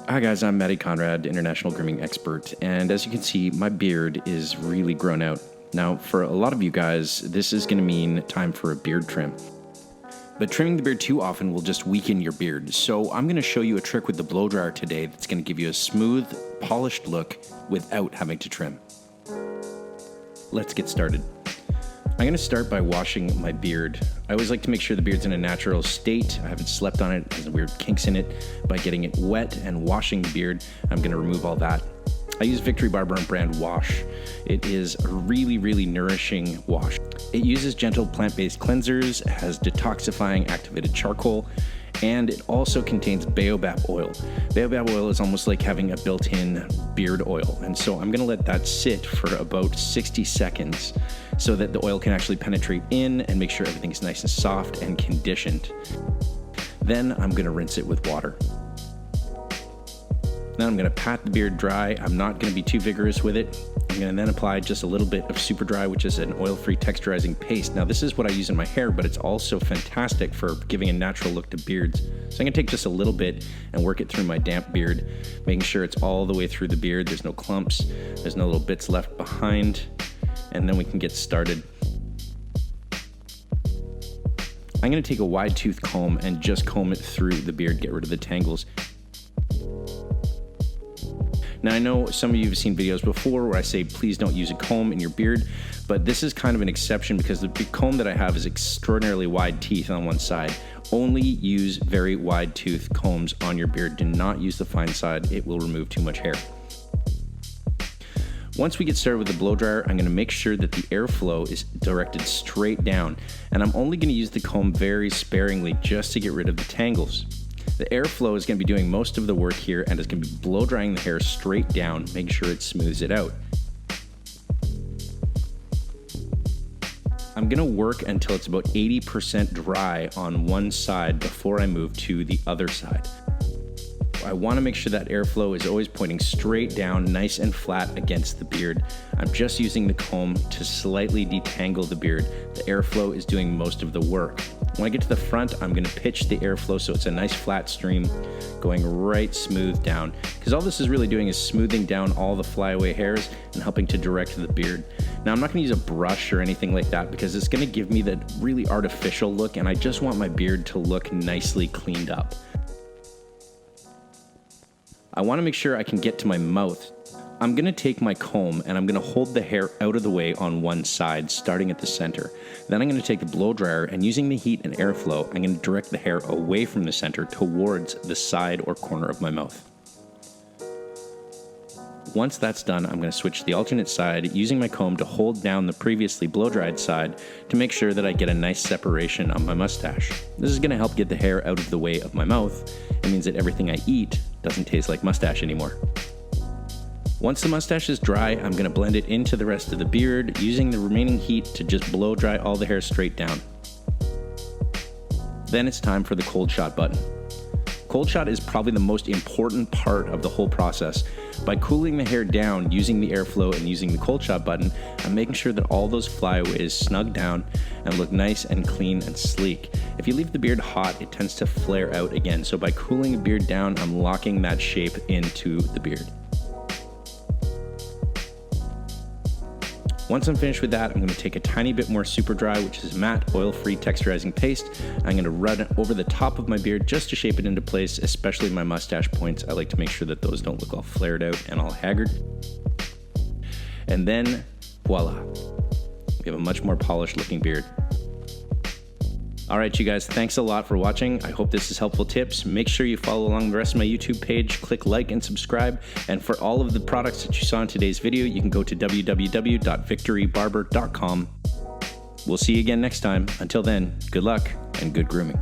Hi guys, I'm Matty Conrad, international grooming expert, and as you can see, my beard is really grown out. Now, for a lot of you guys, this is going to mean time for a beard trim. But trimming the beard too often will just weaken your beard, so I'm going to show you a trick with the blow dryer today that's going to give you a smooth, polished look without having to trim. Let's get started. I'm going to start by washing my beard. I always like to make sure the beard's in a natural state. I haven't slept on it, there's weird kinks in it. By getting it wet and washing the beard, I'm going to remove all that. I use Victory Barber brand wash. It is a really nourishing wash. It uses gentle plant-based cleansers, has detoxifying activated charcoal, and it also contains baobab oil. Baobab oil is almost like having a built-in beard oil, and so I'm going to let that sit for about 60 seconds so that the oil can actually penetrate in and make sure everything's nice and soft and conditioned. Then I'm going to rinse it with water. Now I'm going to pat the beard dry. I'm not going to be too vigorous with it. I'm going to then apply just a little bit of Super Dry, which is an oil-free texturizing paste. Now this is what I use in my hair, but it's also fantastic for giving a natural look to beards. So I'm going to take just a little bit and work it through my damp beard, making sure it's all the way through the beard. There's no clumps, there's no little bits left behind, and then we can get started. I'm going to take a wide tooth comb and just comb it through the beard, get rid of the tangles. Now I know some of you have seen videos before where I say please don't use a comb in your beard, but this is kind of an exception because the comb that I have is extraordinarily wide teeth on one side. Only use very wide tooth combs on your beard. Do not use the fine side, it will remove too much hair. Once we get started with the blow dryer, I'm going to make sure that the airflow is directed straight down, and I'm only going to use the comb very sparingly just to get rid of the tangles. The airflow is going to be doing most of the work here and is going to be blow drying the hair straight down, making sure it smooths it out. I'm going to work until it's about 80% dry on one side before I move to the other side. I want to make sure that airflow is always pointing straight down, nice and flat against the beard. I'm just using the comb to slightly detangle the beard. The airflow is doing most of the work. When I get to the front, I'm going to pitch the airflow so it's a nice flat stream going right smooth down, because all this is really doing is smoothing down all the flyaway hairs and helping to direct the beard. Now I'm not going to use a brush or anything like that because it's going to give me that really artificial look, and I just want my beard to look nicely cleaned up. I want to make sure I can get to my mouth. I'm going to take my comb and I'm going to hold the hair out of the way on one side, starting at the center. Then I'm going to take the blow dryer and using the heat and airflow, I'm going to direct the hair away from the center towards the side or corner of my mouth. Once that's done, I'm going to switch to the alternate side, using my comb to hold down the previously blow-dried side to make sure that I get a nice separation on my mustache. This is going to help get the hair out of the way of my mouth. It means that everything I eat doesn't taste like mustache anymore. Once the mustache is dry, I'm going to blend it into the rest of the beard, using the remaining heat to just blow dry all the hair straight down. Then it's time for the cold shot button. Cold shot is probably the most important part of the whole process. By cooling the hair down using the airflow and using the cold shot button, I'm making sure that all those flyaways snug down and look nice and clean and sleek. If you leave the beard hot, it tends to flare out again. So by cooling the beard down, I'm locking that shape into the beard. Once I'm finished with that, I'm going to take a tiny bit more Super Dry, which is matte, oil-free texturizing paste. I'm going to run it over the top of my beard just to shape it into place, especially my mustache points. I like to make sure that those don't look all flared out and all haggard. And then, voila, we have a much more polished looking beard. All right, you guys, thanks a lot for watching. I hope this is helpful tips. Make sure you follow along the rest of my YouTube page, click like and subscribe. And for all of the products that you saw in today's video, you can go to www.victorybarber.com. We'll see you again next time. Until then, good luck and good grooming.